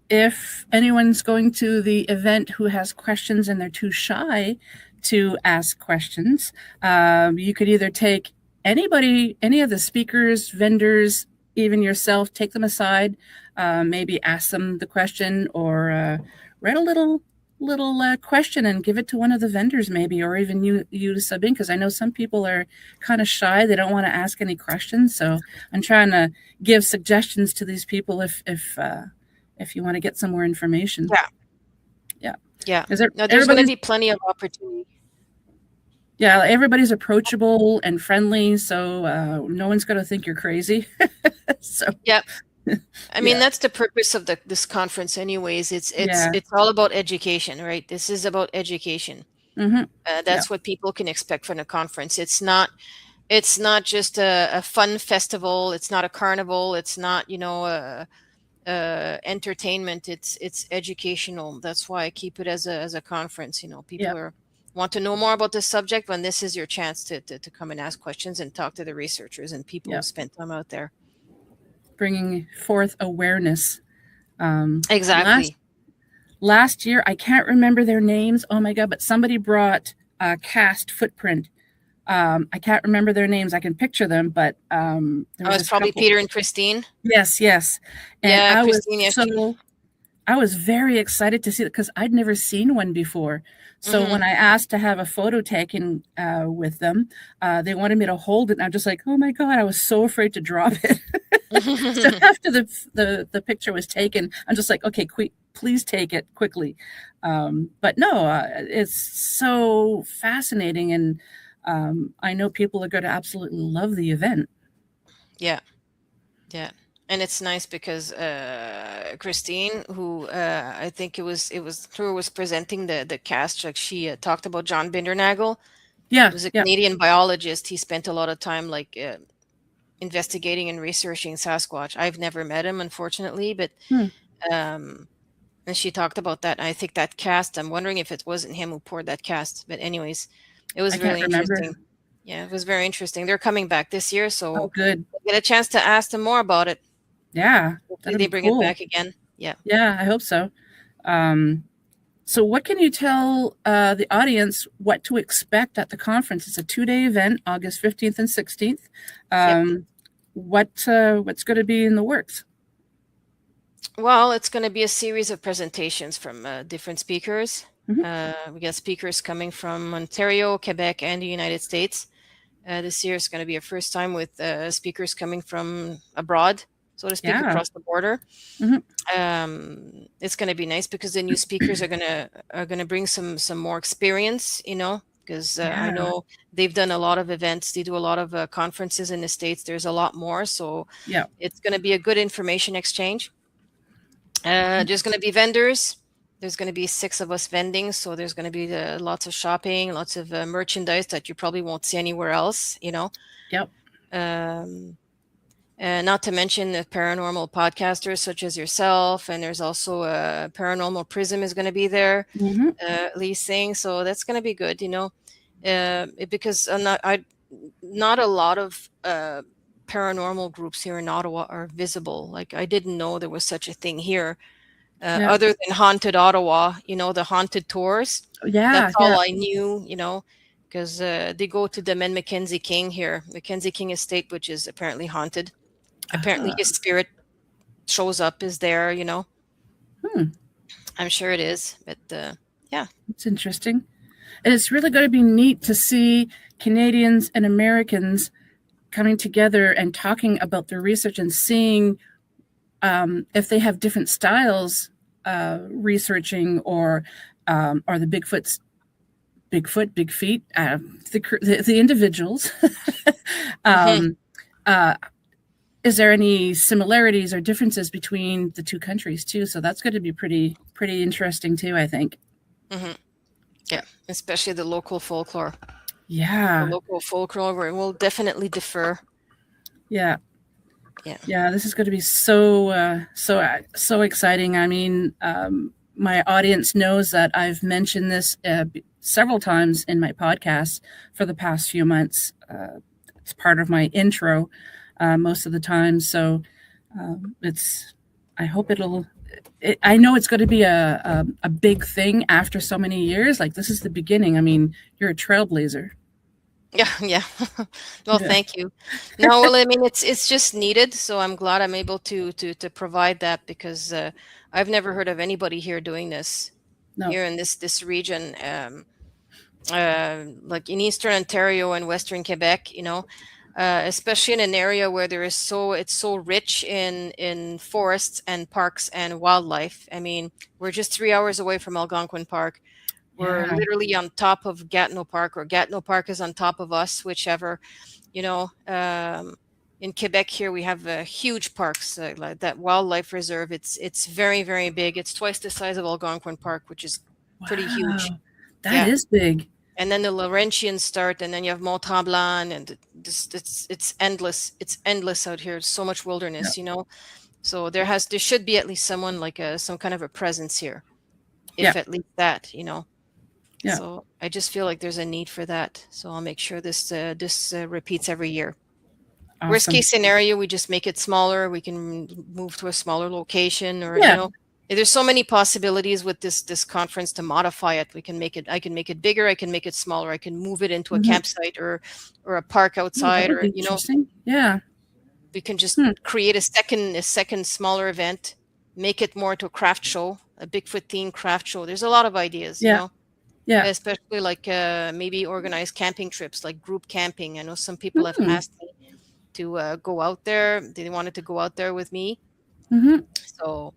If anyone's going to the event who has questions and they're too shy to ask questions, you could either take anybody, any of the speakers, vendors, even yourself, take them aside, maybe ask them the question, or write a little question and give it to one of the vendors, maybe, or even you Sabine, because I know some people are kind of shy. They don't want to ask any questions. So I'm trying to give suggestions to these people if you want to get some more information. Yeah. Is No, there's going to be plenty of opportunity. Yeah, everybody's approachable and friendly, so no one's going to think you're crazy. So yeah, I mean, that's the purpose of this conference anyways. It's all about education, right? This is about education. That's what people can expect from the conference. It's not just a fun festival. It's not a carnival. It's not, entertainment. It's educational. That's why I keep it as a conference. People want to know more about this subject, when this is your chance to come and ask questions and talk to the researchers and people who spent time out there. Bringing forth awareness. Exactly. Last year, I can't remember their names. Oh my God, but somebody brought a cast footprint. I can't remember their names. I can picture them, but it's probably Peter and Christine. Yes. And yeah, Christine. I was very excited to see it because I'd never seen one before. So when I asked to have a photo taken with them, they wanted me to hold it. And I'm just like, oh my God, I was so afraid to drop it. So after the picture was taken, I'm just like, okay, please take it quickly. But no, it's so fascinating. And I know people are going to absolutely love the event. Yeah. And it's nice because Christine, who I think it was through was presenting the cast, like she talked about John Bindernagel. Yeah, he was a Canadian biologist. He spent a lot of time investigating and researching Sasquatch. I've never met him, unfortunately, but and she talked about that. And I think that cast, I'm wondering if it wasn't him who poured that cast. But anyways, it was really interesting. Yeah, it was very interesting. They're coming back this year, so good. We'll get a chance to ask them more about it. Yeah, hopefully they bring it back again. Yeah, I hope so. So what can you tell the audience what to expect at the conference? It's a 2-day event, August 15th and 16th. What's going to be in the works? Well, it's going to be a series of presentations from different speakers. We got speakers coming from Ontario, Quebec, and the United States. This year is going to be a first time with speakers coming from abroad, so to speak, across the border. It's going to be nice because the new speakers are going to bring some more experience, because I know they've done a lot of events. They do a lot of conferences in the States. There's a lot more, so it's going to be a good information exchange. There's going to be vendors. There's going to be 6 of us vending, so there's going to be lots of shopping, lots of merchandise that you probably won't see anywhere else, not to mention the paranormal podcasters such as yourself, and there's also a Paranormal Prism is going to be there, leasing, so that's going to be good, because not a lot of paranormal groups here in Ottawa are visible. Like, I didn't know there was such a thing here. Other than Haunted Ottawa, the haunted tours. That's all I knew, because they go to the Mackenzie King here, Mackenzie King Estate, which is apparently haunted. Apparently his spirit shows up, is there, I'm sure it is, but it's interesting. And it's really going to be neat to see Canadians and Americans coming together and talking about their research and seeing if they have different styles researching, or the Bigfoot, big feet, the individuals. is there any similarities or differences between the two countries too? So that's going to be pretty interesting too, I think. Mm-hmm. Yeah, especially the local folklore. Yeah. The local folklore will definitely differ. Yeah. Yeah. Yeah, this is going to be so exciting. I mean, my audience knows that I've mentioned this several times in my podcast for the past few months. It's part of my intro most of the time. So I hope I know it's going to be a big thing after so many years. Like, this is the beginning. I mean, you're a trailblazer. Yeah. Well, Yeah. thank you. No, well, I mean, it's just needed. So I'm glad I'm able to provide that, because I've never heard of anybody here doing this No. here in this region. Like in Eastern Ontario and Western Quebec, especially in an area where it's so rich in forests and parks and wildlife. I mean, we're just 3 hours away from Algonquin Park. We're Yeah. literally on top of Gatineau Park, or Gatineau Park is on top of us, whichever. In Quebec here, we have huge parks, like that wildlife reserve. It's very, very big. It's twice the size of Algonquin Park, which is pretty huge. Wow. That Yeah. is big. And then the Laurentians start, and then you have Mont Tremblant, and it's endless. It's endless out here. It's so much wilderness, So there should be at least someone like some kind of a presence here, if at least that, Yeah. So I just feel like there's a need for that. So I'll make sure this repeats every year. Awesome. Worst case scenario, we just make it smaller. We can move to a smaller location, or there's so many possibilities with this conference to modify it. I can make it bigger. I can make it smaller. I can move it into a campsite or a park outside, that would be interesting. Yeah. We can just create a second smaller event, make it more to a craft show, a Bigfoot themed craft show. There's a lot of ideas, Yeah. Especially like maybe organize camping trips, like group camping. I know some people have asked me to go out there. They wanted to go out there with me. So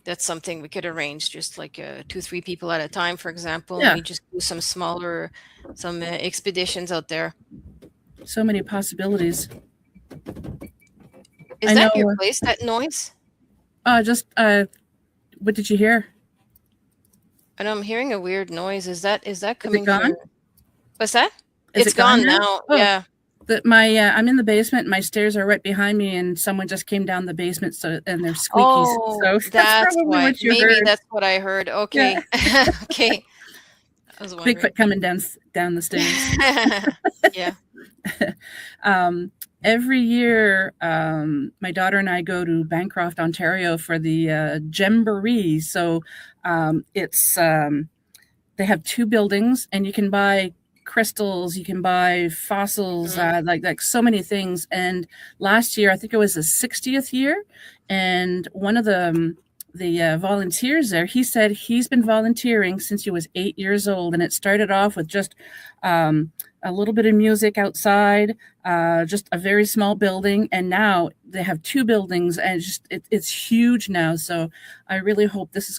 that's something we could arrange, just like 2-3 people at a time, for example. Yeah. And we just do some expeditions out there. So many possibilities. Is that your place, that noise? What did you hear? I know I'm hearing a weird noise. Is that coming from? What's that? It's gone now. Oh. Yeah. I'm in the basement. My stairs are right behind me, and someone just came down the basement. And they're squeaky. Oh, so that's probably what you heard. That's what I heard. Okay. Yeah. Okay. I was wondering. Bigfoot coming down the stairs. Yeah. Every year, my daughter and I go to Bancroft, Ontario for the Jamboree. So they have 2 buildings, and you can buy crystals, you can buy fossils, like so many things. And last year, I think it was the 60th year, and one of the volunteers there, he said he's been volunteering since he was 8 years old, and it started off with just a little bit of music outside, just a very small building, and now they have 2 buildings, and it's huge now. So I really hope this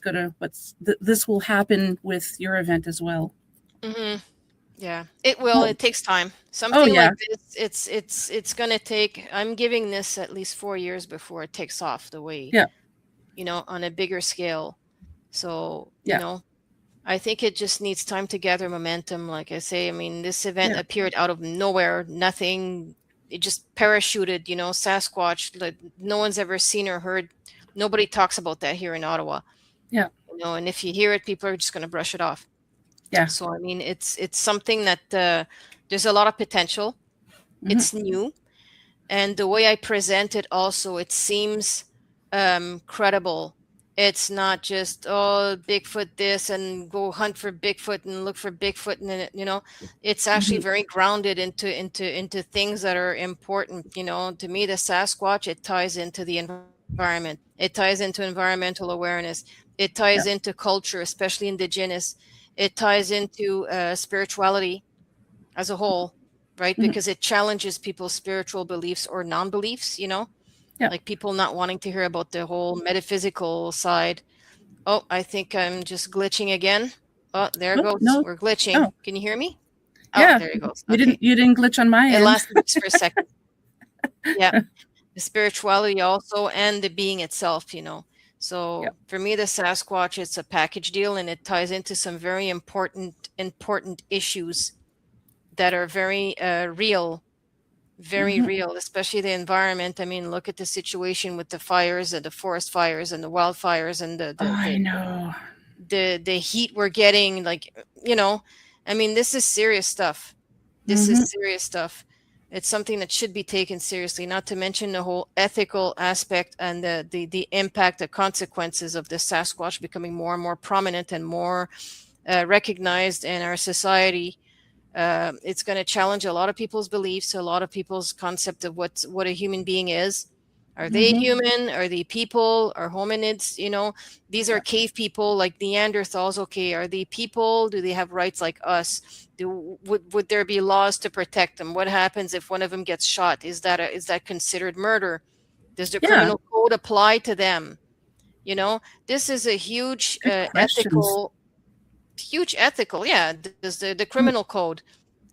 will happen with your event as well. Yeah, it will. It takes time. Something like this, it's going to take. I'm giving this at least 4 years before it takes off the way. Yeah. On a bigger scale. So, I think it just needs time to gather momentum. Like I say, I mean, this event appeared out of nowhere, nothing. It just parachuted, Sasquatch, like no one's ever seen or heard. Nobody talks about that here in Ottawa. Yeah. And if you hear it, people are just going to brush it off. Yeah. So, I mean, it's something that there's a lot of potential. It's new. And the way I present it also, it seems credible. It's not just Bigfoot this and go hunt for Bigfoot and look for Bigfoot, and then it's actually very grounded into things that are important. To me, the Sasquatch, it ties into the environment. It ties into environmental awareness. It ties into culture, especially Indigenous. It ties into spirituality as a whole, right? Because it challenges people's spiritual beliefs or non-beliefs. Like people not wanting to hear about the whole metaphysical side. Oh, I think I'm just glitching again. Oh, there it goes. No. We're glitching. Oh. Can you hear me? Yeah. Oh, there you go. Okay. You didn't glitch on my end. It lasted just for a second. Yeah. the spirituality also, and the being itself, Yep. So for me, the Sasquatch, it's a package deal, and it ties into some very important issues that are very real, very real, especially the environment. I mean, look at the situation with the fires and the forest fires and the wildfires and Oh, I know. the heat we're getting, like, I mean, this is serious stuff. This Mm-hmm. is serious stuff. It's something that should be taken seriously, not to mention the whole ethical aspect and the impact, the consequences of the Sasquatch becoming more and more prominent and more recognized in our society. It's going to challenge a lot of people's beliefs, a lot of people's concept of what a human being is. Are they Mm-hmm. human? Are they people? Are hominids? These are Yep. cave people like Neanderthals. Okay, are they people? Do they have rights like us? Would there be laws to protect them? What happens if one of them gets shot? Is that considered murder? Does the Yeah. criminal code apply to them? This is a huge Good questions. ethical. Yeah, does the criminal code?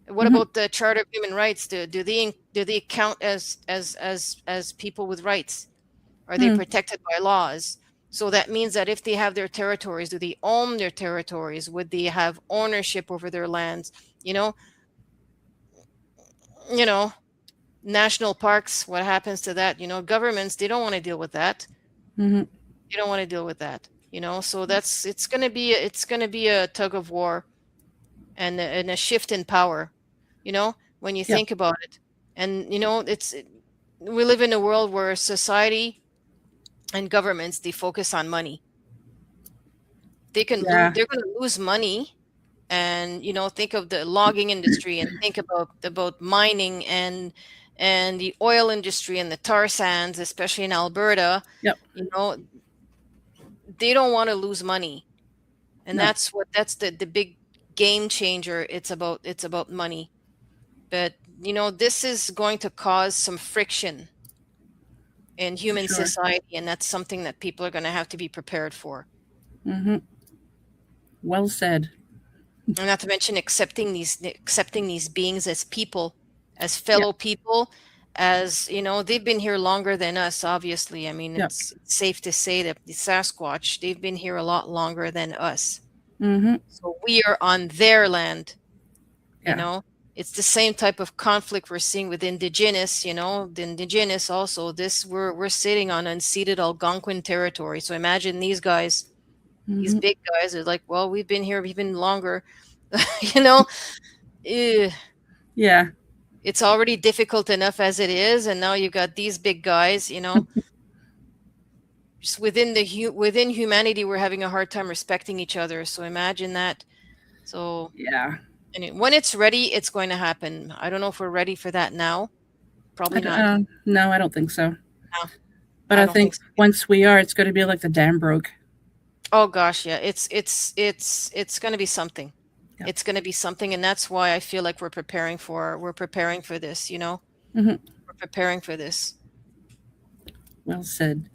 What Mm-hmm. about the Charter of Human Rights? Do they count as people with rights? Are they Mm-hmm. protected by laws? So that means that if they have their territories, do they own their territories? Would they have ownership over their lands? You know, you know, national parks. What happens to that? Governments, they don't want to deal with that. Mm-hmm. They don't want to deal with that. So it's gonna be a tug of war and a shift in power. When you Yep. think about it, and we live in a world where society and governments, they focus on money. Yeah. They're going to lose money, and think of the logging industry, and think about mining and the oil industry and the tar sands, especially in Alberta. Yep. you know they don't want to lose money, and No. that's the big game changer. It's about money. But this is going to cause some friction in For human sure. society, and that's something that people are going to have to be prepared for. Mm-hmm. Well said. And not to mention accepting these beings as people, as Yep. fellow people, as they've been here longer than us. Obviously, I mean, Yep. it's safe to say that the Sasquatch, they've been here a lot longer than us. Mm-hmm. So we are on their land. you Yeah. know it's the same type of conflict we're seeing with indigenous. The indigenous also, we're sitting on unceded Algonquin territory. So imagine these guys, these Mm-hmm. big guys are like, well, we've been here even longer. you know Eh, Yeah. it's already difficult enough as it is, and now you've got these big guys. Just within humanity, we're having a hard time respecting each other. So imagine that. So Yeah. when it's ready, it's going to happen. I don't know if we're ready for that now. Probably not. No, I don't think so. No, But I I don't think think so. once we are, it's going to be like the dam broke. Oh gosh, yeah. It's going to be something. Yeah. It's going to be something, and that's why I feel like we're preparing for this. Mm-hmm. We're preparing for this. Well said.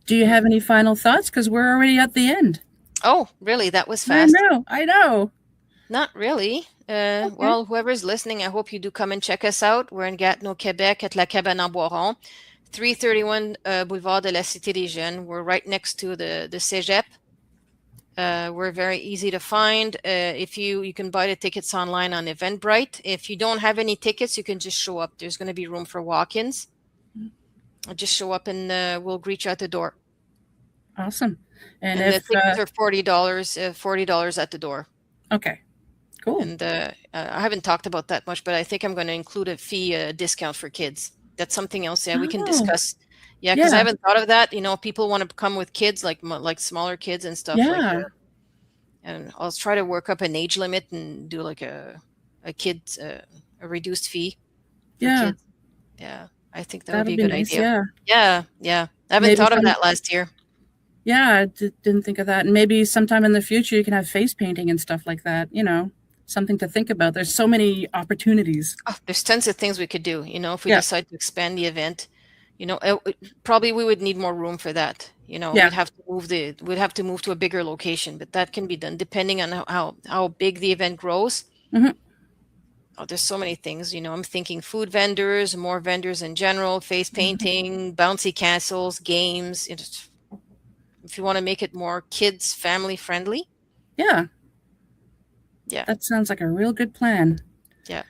Do you have any final thoughts? Because we're already at the end. Oh, really? That was I fast. know. I know. Not really. Okay. Well, whoever's listening, I hope you do come and check us out. We're in Gatineau, Quebec, at La Cabane en Boiron, 331 Boulevard de la Cité des Jeunes. We're right next to the Cégep. We're very easy to find. If you can buy the tickets online on Eventbrite. If you don't have any tickets, you can just show up. There's going to be room for walk-ins. Just show up, and we'll greet you at the door. Awesome. And the if tickets are $40 at the door. Okay, cool. And I haven't talked about that much, but I think I'm going to include a fee discount for kids. That's something else. Yeah, we can discuss. Yeah, because I haven't thought of that. People want to come with kids, like smaller kids and stuff. Yeah. And I'll try to work up an age limit and do like a reduced fee for kids. Yeah, I think that would be a good nice, idea. Yeah. I haven't thought of that last year. Yeah, I didn't think of that. And maybe sometime in the future you can have face painting and stuff like that. Something to think about. There's so many opportunities. Oh, there's tons of things we could do. If we decide to expand the event, probably we would need more room for that. We'd have to move to a bigger location, but that can be done depending on how big the event grows. Mm-hmm. Oh, there's so many things, I'm thinking food vendors, more vendors in general, face painting, bouncy castles, games. If you want to make it more kids, family friendly. Yeah. Yeah. That sounds like a real good plan. Yeah.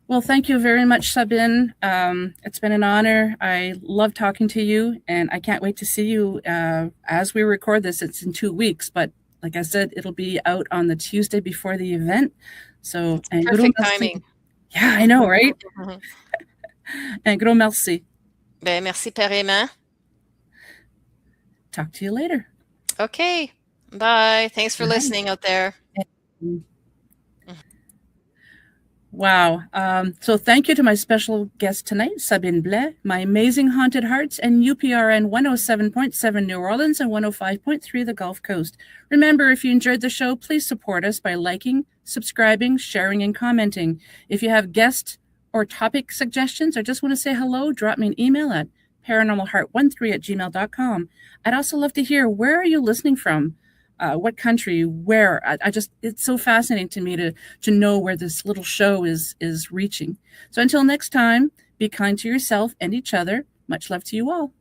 Well, thank you very much, Sabine. It's been an honor. I love talking to you, and I can't wait to see you as we record this. It's in 2 weeks, but like I said, it'll be out on the Tuesday before the event. So, and perfect timing. Yeah, I know, right? And gros merci. Ben, merci pareillement. Talk to you later. Okay. Bye. Thanks for listening out there. Wow. So thank you to my special guest tonight, Sabine Blais, my amazing Haunted Hearts, and UPRN 107.7 New Orleans and 105.3 the Gulf Coast. Remember, if you enjoyed the show, please support us by liking, subscribing, sharing, and commenting. If you have guest or topic suggestions or just want to say hello, drop me an email at paranormalheart13@gmail.com. I'd also love to hear, where are you listening from? What country, where? It's so fascinating to me to know where this little show is reaching. So until next time, be kind to yourself and each other. Much love to you all.